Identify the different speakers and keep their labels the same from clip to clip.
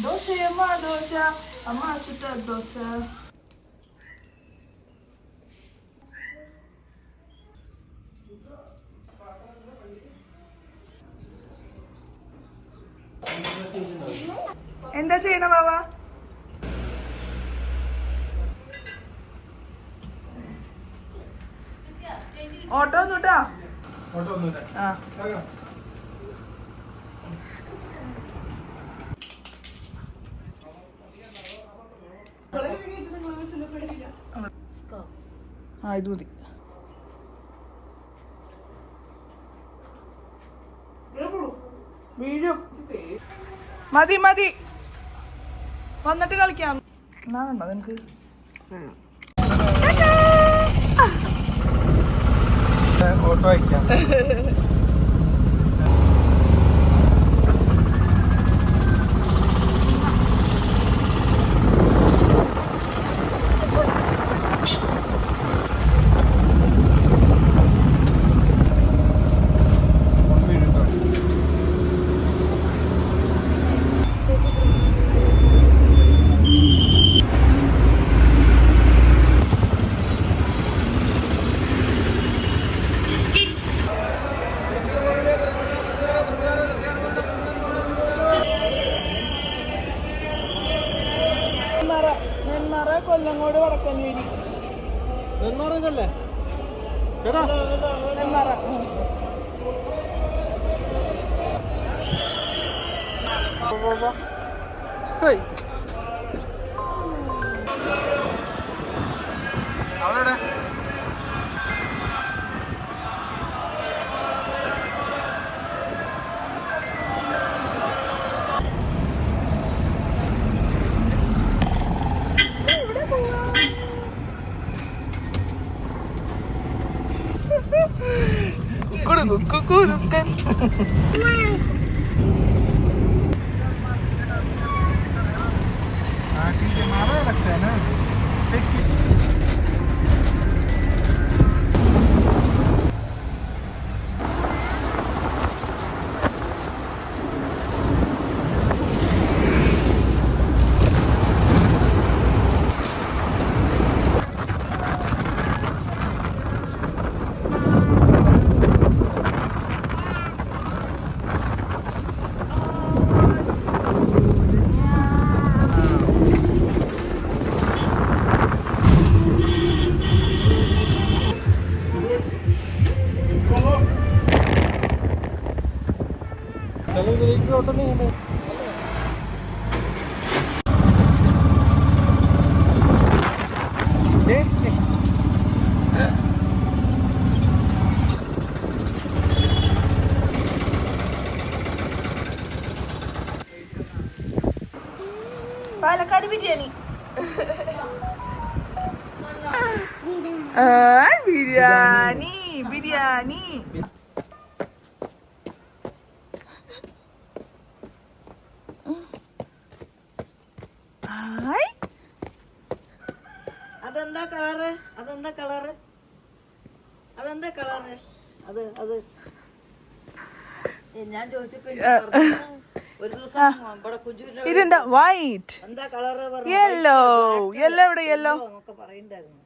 Speaker 1: ദോശയമ്മ ദോശ അമ്മ ചുട്ട ദോശ. എന്താ ചെയ്യണ ബാബ? ഓട്ടോ ഒന്നുട്ടാ. ആ ഇത് മതി. വീഴും. മതി മതി, വന്നിട്ട് കളിക്കാം. എന്നാണോ നിനക്ക്?
Speaker 2: ഓട്ടോ അയക്കാം.
Speaker 1: നെന്മാറ കൊല്ലങ്ങോട് വടക്കഞ്ചേരി.
Speaker 2: നെന്മാറ ഇതല്ലേ
Speaker 1: നെന്മാറ.
Speaker 2: അവിടെ
Speaker 1: കുക്കുക്കുറുക്കൻ.
Speaker 2: ഓട്ടം നീങ്ങണ്ടേ?
Speaker 1: പാലക്കാട് ബിരിയാണി. ബിരിയാണി ബിരിയാണി. അതെന്താ കളറ്? അതെന്താ കളറ്? അതെന്താ കളറ്? അത് ഞാൻ ചോദിച്ചപ്പോ ഒരു ദിവസം ഇതെന്താ? വൈറ്റ്. എന്താ കളറ്? യെല്ലോ. യെല്ലോ എവിടെ? യെല്ലോ ഒക്കെ പറയണ്ടായിരുന്നു.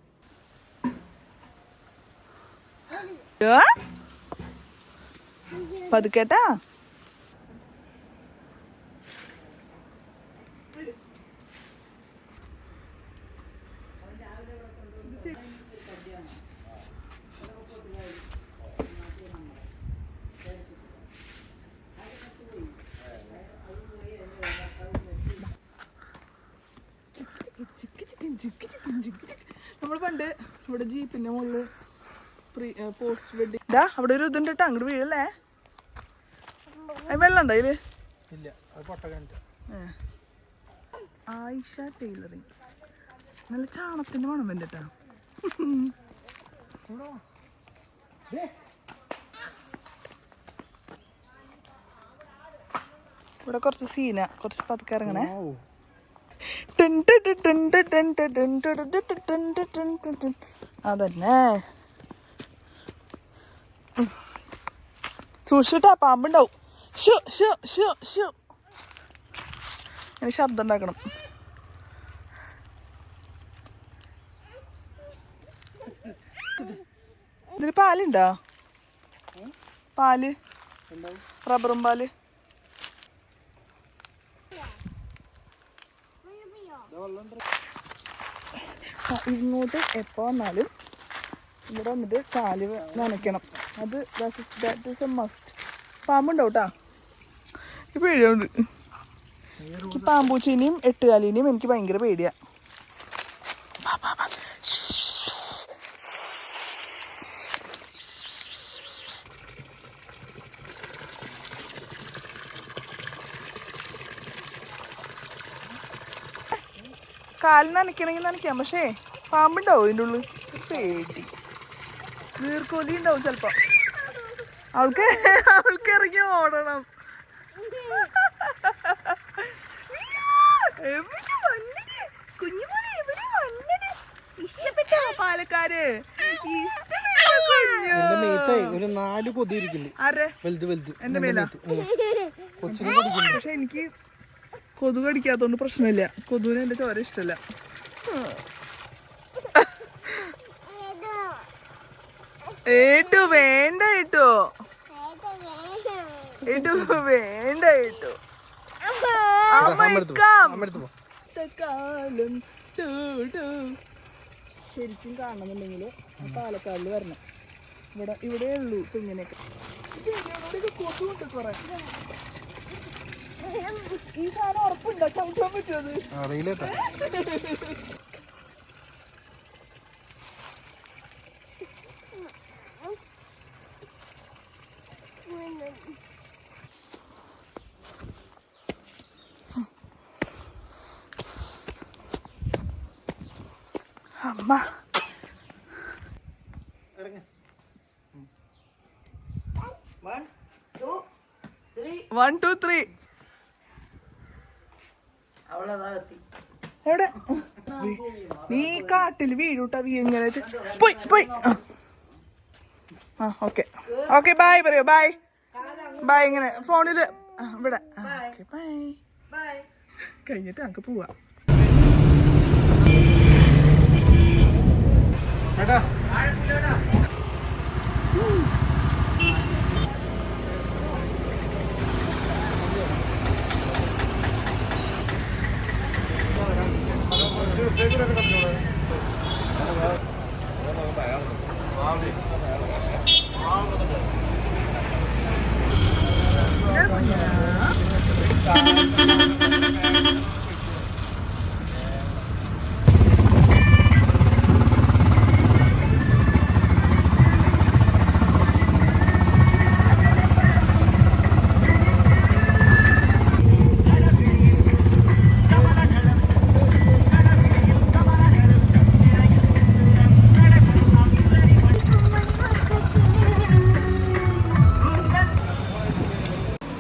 Speaker 1: പതുക്കേട്ടാ. നമ്മൾ പണ്ട് ഇവിടെ ജീപ്പിന്റെ മുകളില് പോസ്റ്റ് വെഡിങ്. ഇതാ അവിടെ ഒരു ഇതുണ്ട് കേട്ടോ, അങ്ങോട്ട് വീഴല്ലേ. വെള്ളം ഉണ്ടോ അതില്? ആയിഷ ടൈലറിങ്. നല്ല ചാണത്തിന്റെ മണം വേണ്ട കേട്ടോ. ഇവിടെ കുറച്ച് സീന, കുറച്ച് പതുക്കെ ഇറങ്ങണേ. അതന്നെ സൂക്ഷിച്ചിട്ടാ, പാമ്പുണ്ടാവും. ഇനി ശബ്ദം ഉണ്ടാക്കണം. ഇതിന് പാലുണ്ടോ? പാല്, റബ്ബറും പാല്. ഇങ്ങോട്ട് എപ്പോൾ വന്നാലും ഇവിടെ വന്നിട്ട് കാല് നനയ്ക്കണം. അത് ദാറ്റ് ഈസ് എ മസ്റ്റ്. പാമ്പുണ്ടാവും കേട്ടോ. ഈ പേടിയുണ്ട്. എനിക്ക് പാമ്പൂച്ചീനെയും എട്ടുകാലിനെയും എനിക്ക് ഭയങ്കര പേടിയാ. കാല് നനയ്ക്കണമെങ്കിൽ നനയ്ക്കാം, പക്ഷേ പാമ്പുണ്ടാവും ഇതിൻ്റെ ഉള്ളിൽ. പേടി. നീർക്കോലി ഉണ്ടാവും ചിലപ്പോ. അവൾക്ക് ഇറങ്ങി ഓടണം. ഇഷ്ടപ്പെട്ടോ പാലക്കാര്?
Speaker 2: ഒരു 4 കൊതി ഇരിക്കുന്നുണ്ട്.
Speaker 1: എന്റെ മേല. പക്ഷെ എനിക്ക് കൊതുക് കടിക്കാത്തോണ്ട് പ്രശ്നമില്ല. കൊതുവിന് എന്റെ ചോര ഇഷ്ടല്ല. ഏട്ടു വേണ്ട, ഏട്ടു ഏട്ടു വേണ്ട, ഏട്ടു ശരിക്കും കാണണമെന്നുണ്ടെങ്കിൽ പാലക്കാടിൽ വരണം. ഇവിടെ ഉള്ളൂ ഇപ്പൊ ഇങ്ങനെയൊക്കെ. കൊതുണ്ട് കുറെ. ഈ സാധനം ഉറപ്പുണ്ടോ? ചവിട്ടാൻ പറ്റുമത്? അമ്മ 1 2 3. എവിടെ നീ കാട്ടിൽ വീഴൂട്ടാ. എങ്ങനെ പോയി പോയി. ആ ഓക്കെ ഓക്കെ ബൈ പറയോ. Bye bye. ഇങ്ങനെ ഫോണില് ഇവിടെ. Okay bye. കഴിഞ്ഞിട്ട് ഞങ്ങൾക്ക് പോവാം.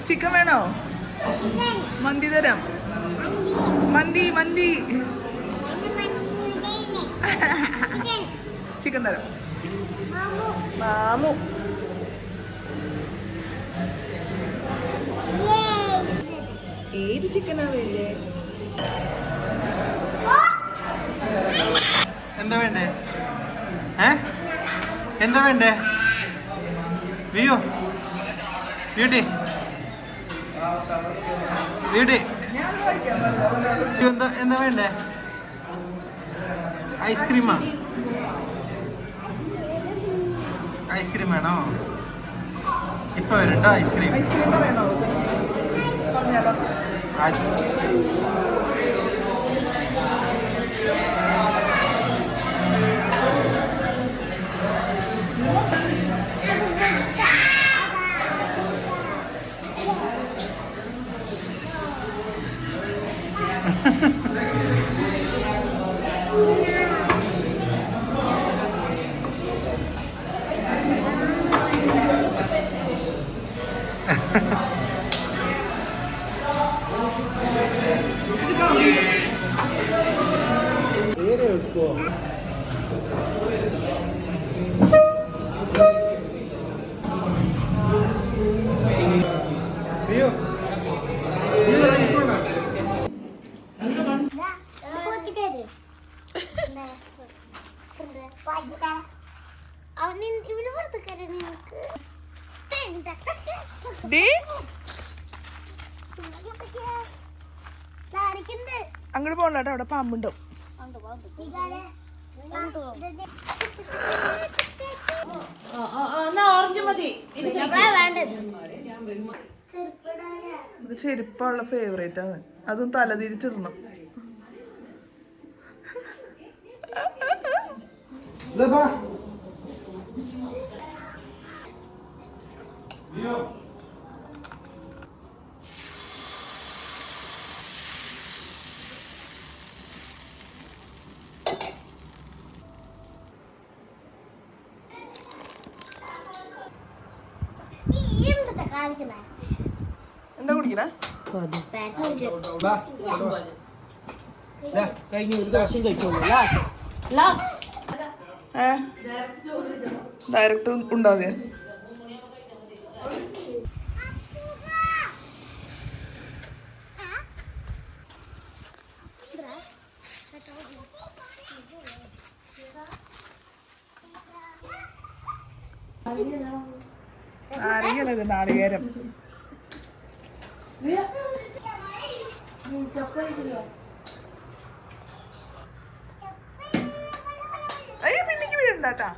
Speaker 1: ചിക്കൻ വേണോ? മന്തി തരാം. മന്തി ചിക്കൻ തരാം. മാമു ഏത് ചിക്കനാ വേണ്ടേ?
Speaker 2: എന്താ വേണ്ടേ? എന്താ വേണ്ടേ? ബ്യൂട്ടി എന്താ വേണ്ടേ? ഐസ്ക്രീം വേണോ? ഇപ്പൊ വരണ്ടോ ഐസ്ക്രീം?
Speaker 1: പറയണോ? പറഞ്ഞാലോ? അങ്ങോട്ട് പോകണ്ട കേട്ടോ, അവിടെ പാമ്പുണ്ടാവും.
Speaker 3: ഓറഞ്ച് മതി.
Speaker 1: ഇത് ചെരുപ്പുള്ള ഫേവറേറ്റ് ആണ്, അതും തലതിരിച്ചിടണം. എന്താ കുടിക്കണേ?
Speaker 3: കഴിഞ്ഞ ഒരു ദിവസം കഴിച്ചോളൂ.
Speaker 1: ഡയറക്റ്റ് ഉണ്ടാവുക. നാരങ്ങ ഇത് നാളികേരം. അയ്യോ പിന്നേക്ക് വീഴണ്ടാട്ടാ.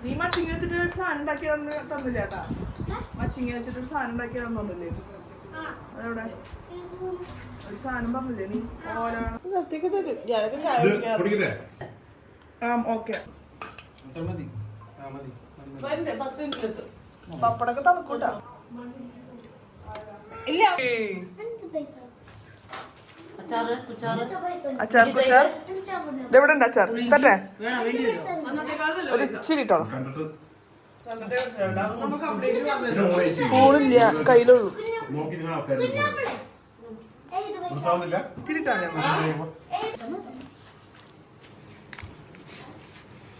Speaker 1: നീ മച്ചിങ്ങ വെച്ചിട്ട് ഒരു സാധനം ഉണ്ടാക്കി തന്നില്ല കേട്ടാ. മച്ചിങ്ങ വെച്ചിട്ട് ഒരു സാധനം ഉണ്ടാക്കി തന്നില്ലേ? അതെവിടെ ഒരു സാധനം പറഞ്ഞില്ലേ നീ? ഓല സത്യൊക്കെ തരും. ഞാനൊക്കെ ചായ കുടിക്കാറ്. ഓക്കെ പപ്പടൊക്കെ തണുക്കൂട്ടാ. ഇല്ല അച്ചാർ കുച്ചാർ ഇതെവിടെ ഉണ്ട്? അച്ചാർ തട്ടെ ഒരു ഇച്ചിരി ഇട്ടോ. സ്പൂണില്ല, കയ്യിലുള്ളൂ. ഇച്ചിരി ഇട്ടാ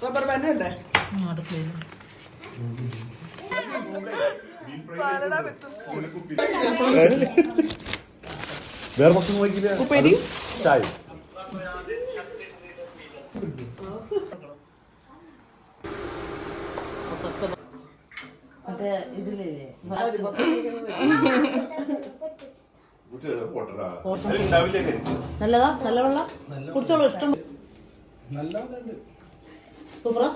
Speaker 1: റബ്ബർ ബാൻഡ് ഉണ്ടേ? ഉപ്പേരി
Speaker 3: നല്ലതാ, നല്ല വെള്ളം കുടിച്ചോളൂ. ഇഷ്ടം സൂപ്പറാ.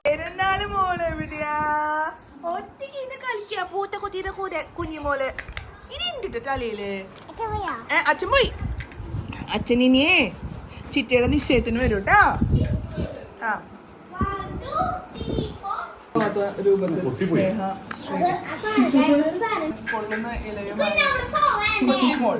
Speaker 1: പെരുന്നാള് മോളെ എവിടെയാ? ഒറ്റയ്ക്ക് ഇന്ന് കളിക്കാ പൂത്ത കുട്ടിയുടെ കൂടെ കുഞ്ഞിമോള്. ഇനി ഉണ്ടിട്ട് തലയില്. അച്ഛൻ പോയി. അച്ഛൻ ഇനിയേ ചിറ്റയുടെ നിശ്ചയത്തിന് വരും കേട്ടാ. കൊള്ളുന്ന ഇലയുമായി കൊച്ചിമോൾ.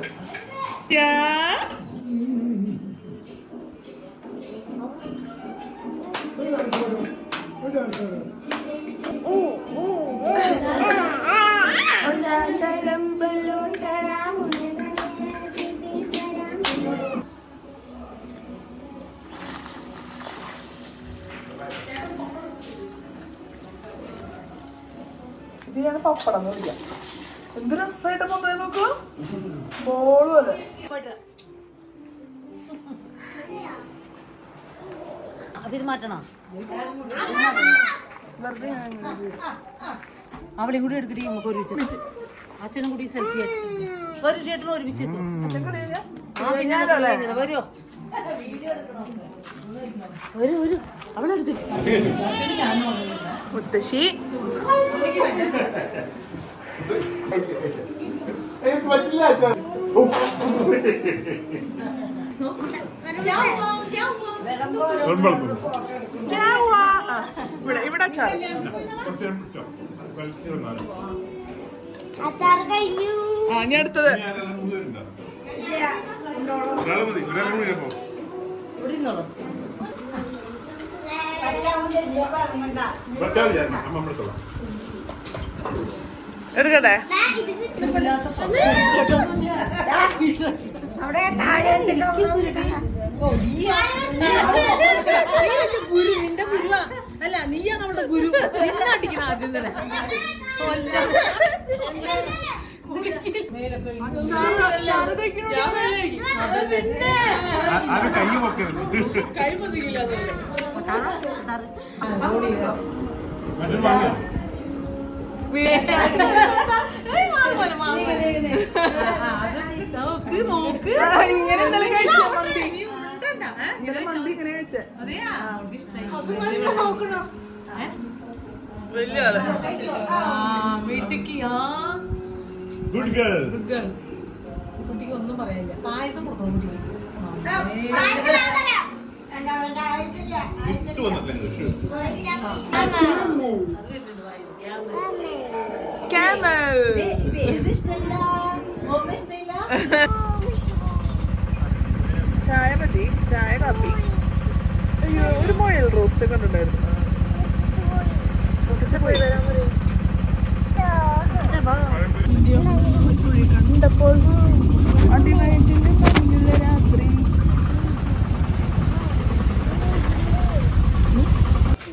Speaker 1: ഇതിനാണ് പപ്പടം എന്ന് വിളിക്കാം. എന്ത് രസമായിട്ട് പൊന്നേ നോക്കൂ, ബോൾ പോലെ.
Speaker 3: അതിന് മാറ്റണോ? അവളെയും കൂടി എടുക്കടി, നമുക്ക് ഒരുമിച്ച്. അച്ഛനും കൂടി സെൽഫി ഒരു ചേട്ടനും ഒരുമിച്ച് വരുമോ? വരൂ വരൂ, അവളെടുക്കും.
Speaker 1: മുത്തശ്ശി ഇവിടെ അച്ചാർ
Speaker 4: കഴിഞ്ഞു.
Speaker 1: ഇനി അടുത്തത് എടുക്കട്ടെ.
Speaker 4: അവിടെ താഴെ
Speaker 3: ഗുരു, നിന്റെ ഗുരുവാ. അല്ല, നീയാ നമ്മുടെ ഗുരു. നിന്നെ അടിക്കണം ആദ്യം തന്നെ.
Speaker 1: അച്ചാറ് കഴിക്കണോടി
Speaker 2: അത് കൈ പൊക്കരുത്.
Speaker 1: കൈ പതിക്കില്ല
Speaker 2: മറ്റൊരു വാങ്ങ.
Speaker 1: ഇങ്ങനെ ഇന്നലെ കഴിച്ച മന്തി ഇങ്ങനെ മന്തി ഇങ്ങനെ കഴിച്ച വലിയ ആള് വീട്ടിക്ക്
Speaker 2: ഗുഡ് ഗേൾ.
Speaker 3: കുട്ടിക്ക് ഒന്നും പറയാനില്ല. പായസം കൊടുക്കണം കുട്ടിക്ക്.
Speaker 2: ഇട്ട് വന്നിട്ടില്ല.
Speaker 1: ക്യാമൽ ചായ മതി. ചായ കാപ്പി. അയ്യോ ഒരു മൊയൽ റോസ്റ്റ് കണ്ടിട്ടുണ്ടായിരുന്നു. പോയി വരാൻ പറയും. കണ്ടപ്പോൾ അടിവയറ്റിന്റെ മഞ്ഞുള്ള രാത്രി.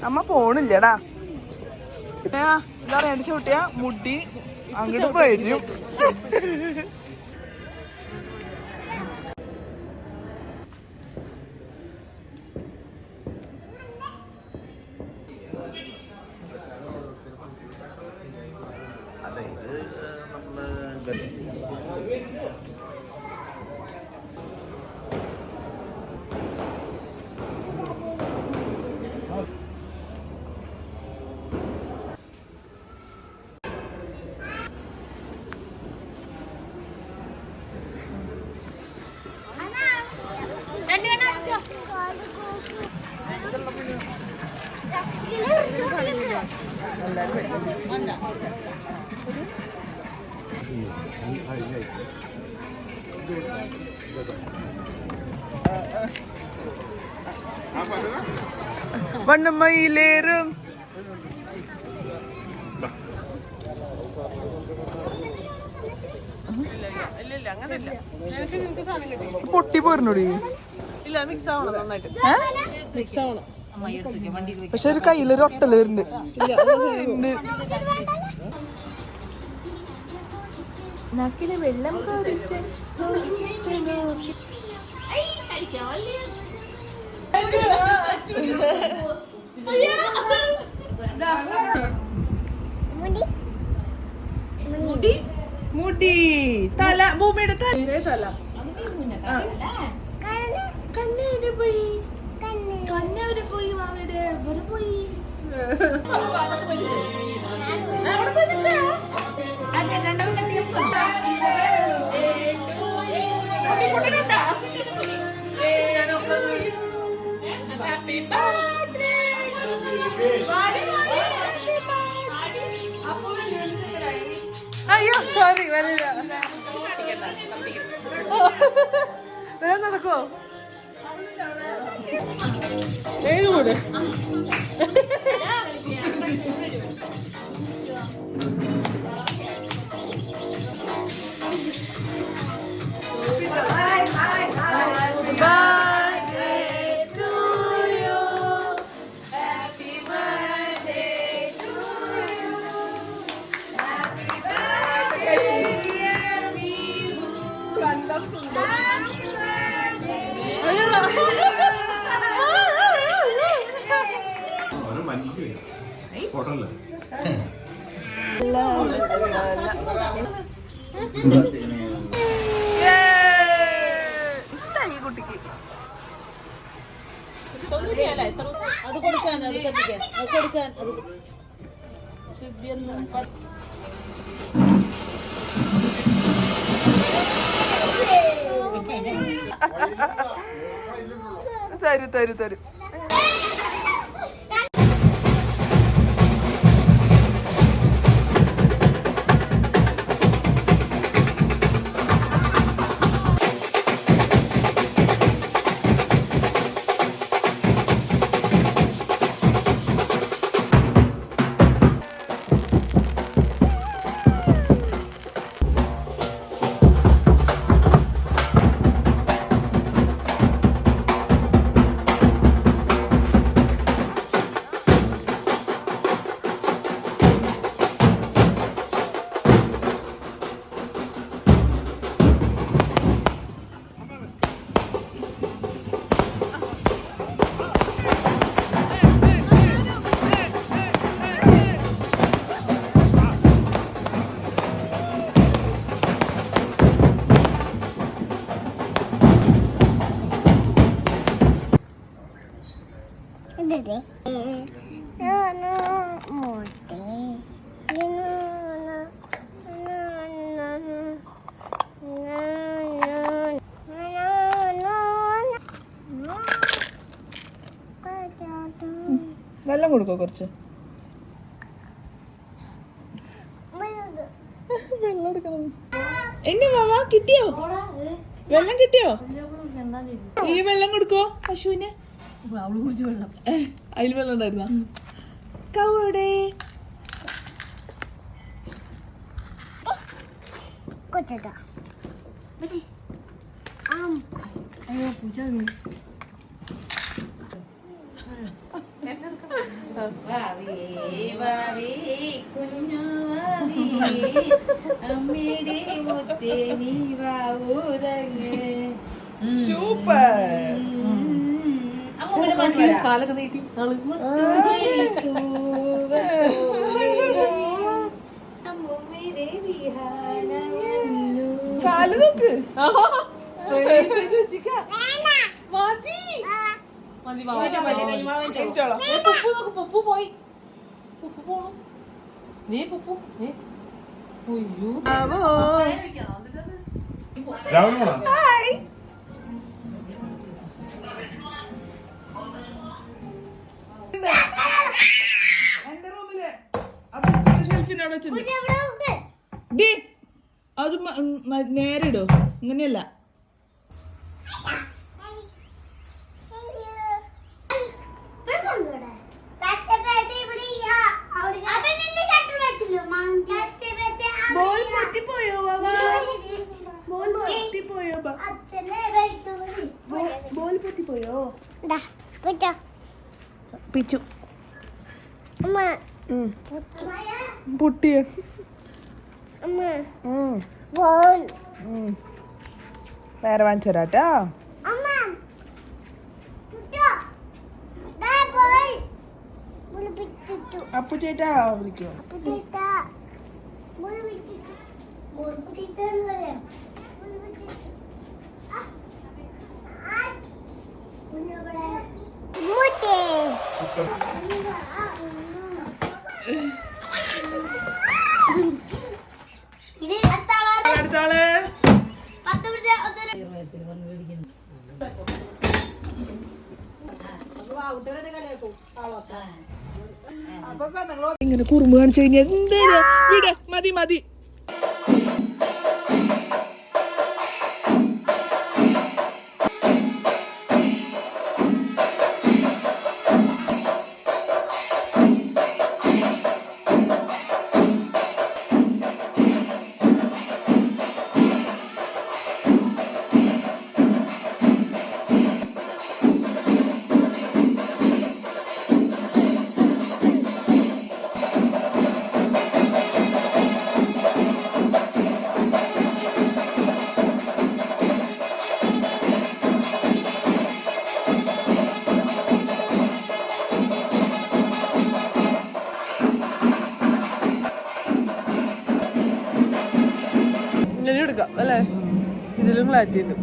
Speaker 1: അമ്മ പോണില്ലടാ. എന്താ പറയാ ചൂട്ടിയ മുടി അങ്ങോട്ട് വരും.
Speaker 4: അതെ ഇത് നമ്മള്
Speaker 1: വണ്ണമയിലേറും പൊട്ടി പോരുന്നോടി. പക്ഷെ ഒരു കയ്യിലൊരു ഒട്ടല് വരുന്നുണ്ട്. നക്കില് വെള്ളം കാണിച്ച് മുടി തല ഭൂമിയുടെ തല കണ്ണേരെ പോയി കണ്ണവരെ പോയി മാവരെ എവരെ പോയി. അയ്യോ സോറി വരില്ല. വേറെ നടക്കോ ഏഴുകൂടെ ഇഷ്ടായി കുട്ടിക്ക്.
Speaker 3: അത് കൊടുക്കാൻ അത് കത്തിക്കാൻ അത് കൊടുക്കാൻ അത് ശുദ്ധിയൊന്നും
Speaker 1: തരൂ കൊടുക്കാം. വെള്ളം കൊടുക്കോ കുറച്ച്. വെള്ളം എടുക്കണം. എന്നെ മാമാ കിട്ടിയോ? വെള്ളം കിട്ടിയോ? ഈ വെള്ളം കൊടുക്കോ പശുവിന്?
Speaker 3: അവള് കുടിച്ച് വെള്ളം.
Speaker 1: അതിൽ വെള്ളം ഉണ്ടായിരുന്ന കവിടെ?
Speaker 3: അയ്യോ പൂച്ച
Speaker 1: സൂപ്പർ.
Speaker 3: കാലൊക്കെ നീട്ടി
Speaker 1: കാല് നോക്ക്.
Speaker 3: പുപ്പു പോയി. പുപ്പു പോണം. നീ പുപ്പു
Speaker 2: രാവിലെ പോണോ?
Speaker 1: എന്റെ റൂമില് ഷെൽഫിനവിടെ അത് നേരെ ഇടോ, ഇങ്ങനെയല്ല. ബോൾ പൊട്ടിപ്പോയോ ബാബാ? ബോൾ പൊട്ടിപ്പോയോ? ബോൾ പൊട്ടിപ്പോയോ? പിച്ചു പൊട്ടിയ വേറെ വാങ്ങിച്ചു തരാട്ടാ. അപ്പു ചേട്ടാ വിളിക്കോ? അടുത്താള് ഇങ്ങനെ കുറുമ്പ് കാണിച്ചു കഴിഞ്ഞാൽ എന്താ വിട? മതി മതി. ഇങ്ങനെ എടുക്കാം അല്ലേ? ഇതിലും ക്ലാറ്റിലും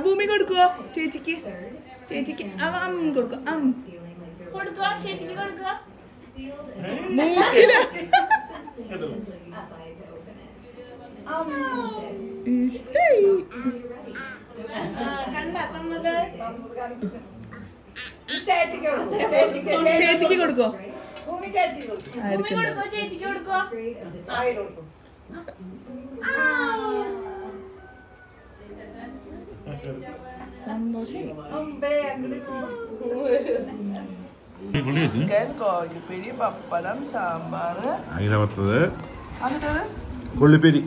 Speaker 1: ഭൂമി കൊടുക്കുവോ ചേച്ചിക്ക്? ചേച്ചിക്ക് കൊടുക്കോ? ചേച്ചിക്ക് കൊടുക്കുക. ഇഷ്ടായി. ചേച്ചിക്ക് കൊടുക്കോ? ചേച്ചിക്ക് കൊടുക്കോ? സന്തോഷം. ചിക്കൻ, കോഴിപ്പിടി, പപ്പടം, സാമ്പാറ്,
Speaker 2: അയില വറുത്തത്,
Speaker 1: എന്നിട്ടത്
Speaker 2: കൊള്ളിപ്പേരി.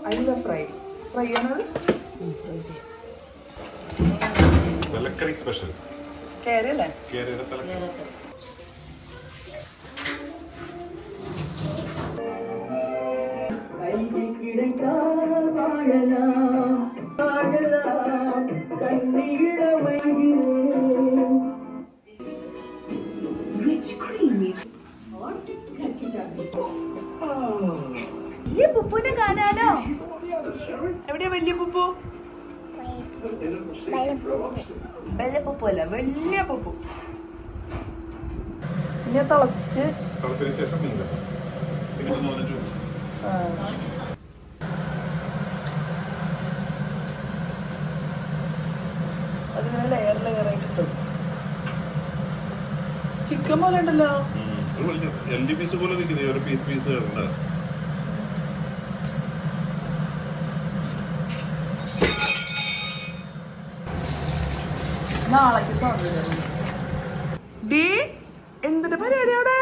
Speaker 1: അയില ഫ്രൈ ആണത്.
Speaker 2: തലക്കറി സ്പെഷ്യൽ.
Speaker 1: കേരള
Speaker 2: കേരള തലക്കറി.
Speaker 1: ഈ പുപ്പുനെ കാണാനോ? എവിടെയാ വലിയ പുപ്പു? വലിയ പുപ്പു അല്ല, വലിയ പുപ്പു. ഇനി തിളച്ച്
Speaker 2: കളത്തിന് ശേഷം മീൻ കറി. പിന്നെ ഒന്ന് വന്നിട്ട്
Speaker 1: അതിങ്ങനെ ലെയർ ലെയറായി കിട്ടും. ചിക്കൻ പോലെ ഉണ്ടല്ലോ.
Speaker 2: എൽ പീസ് പോലെ നിൽക്കുന്നത് ഒരു പീസ് ഉണ്ട്.
Speaker 1: നാളേക്ക് സാധ്യത. ഡി എന്തിന്റെ പരിപാടി അവിടെ?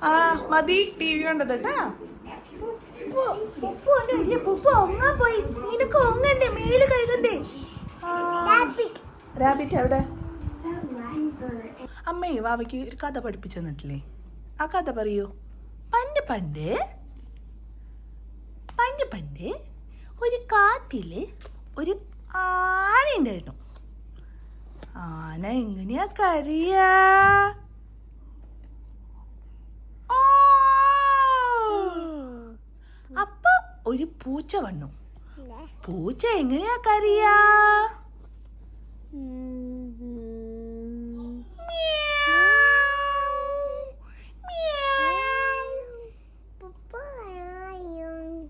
Speaker 1: ആ മതി, ടി വി കണ്ടത് കേട്ടാ. പോയി നിനക്ക് ഒങ്ങണ്ടേ, മേല് കഴുകണ്ടേ? റാബിറ്റ് എവിടെ? അമ്മയെ വാവയ്ക്ക് ഒരു കഥ പഠിപ്പിച്ചു തന്നിട്ടില്ലേ? ആ കഥ പറയൂ. പണ്ട് പണ്ട് പണ്ട് പണ്ട് ഒരു കാട്ടില് ഒരു ആന ഉണ്ടായിരുന്നു. ആന എങ്ങനെയാ കരയാ? അപ്പൊ ഒരു പൂച്ച വന്നു. പൂച്ച എങ്ങനെയാ കരയാ?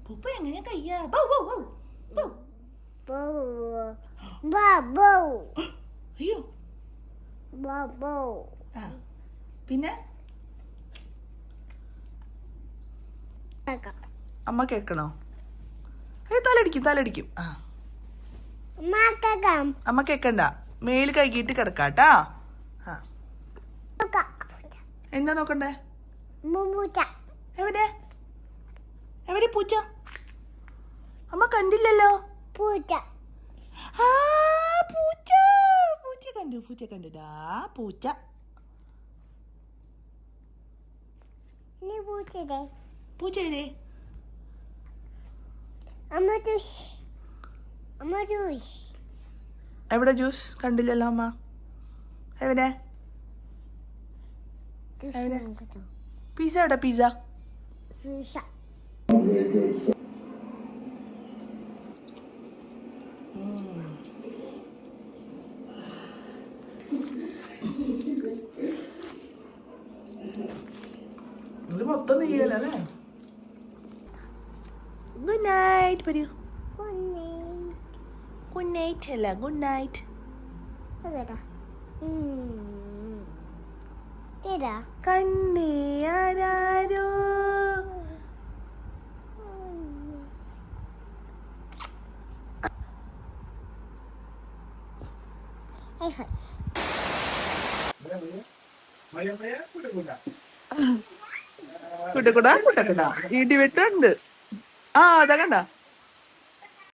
Speaker 1: പൂപ്പ എങ്ങനെയാ കയ്യാ? അയ്യോ. ആ പിന്നെ അമ്മ കേക്കണോ? തലടിക്കും. ആ അമ്മ കേക്കണ്ട, മേല് കഴുകിയിട്ട് കിടക്കാട്ടാ. ആ എന്താ നോക്കണ്ടേ? എവിടെ എവിടെ പൂച്ച? അമ്മ കണ്ടില്ലല്ലോ. ആ പൂച്ച കണ്ടുടാ. പൂച്ച പൂച്ചേ എവിടെ ജ്യൂസ്? കണ്ടില്ലല്ലോ അമ്മ. എവിടെ പിസ്സ? എവിടെ പിസ്സ? ഇത് മൊത്തം നെയ്യല്ലേ? ഗുഡ് നൈറ്റ് പറയൂ. ഗുഡ് നൈറ്റ് അല്ല, ഗുഡ് നൈറ്റ്. കണ്ണേ ആരാരോ. കുട്ടക്കുടാ ഇടി വെട്ടുണ്ട്. ആ അതാ കണ്ട.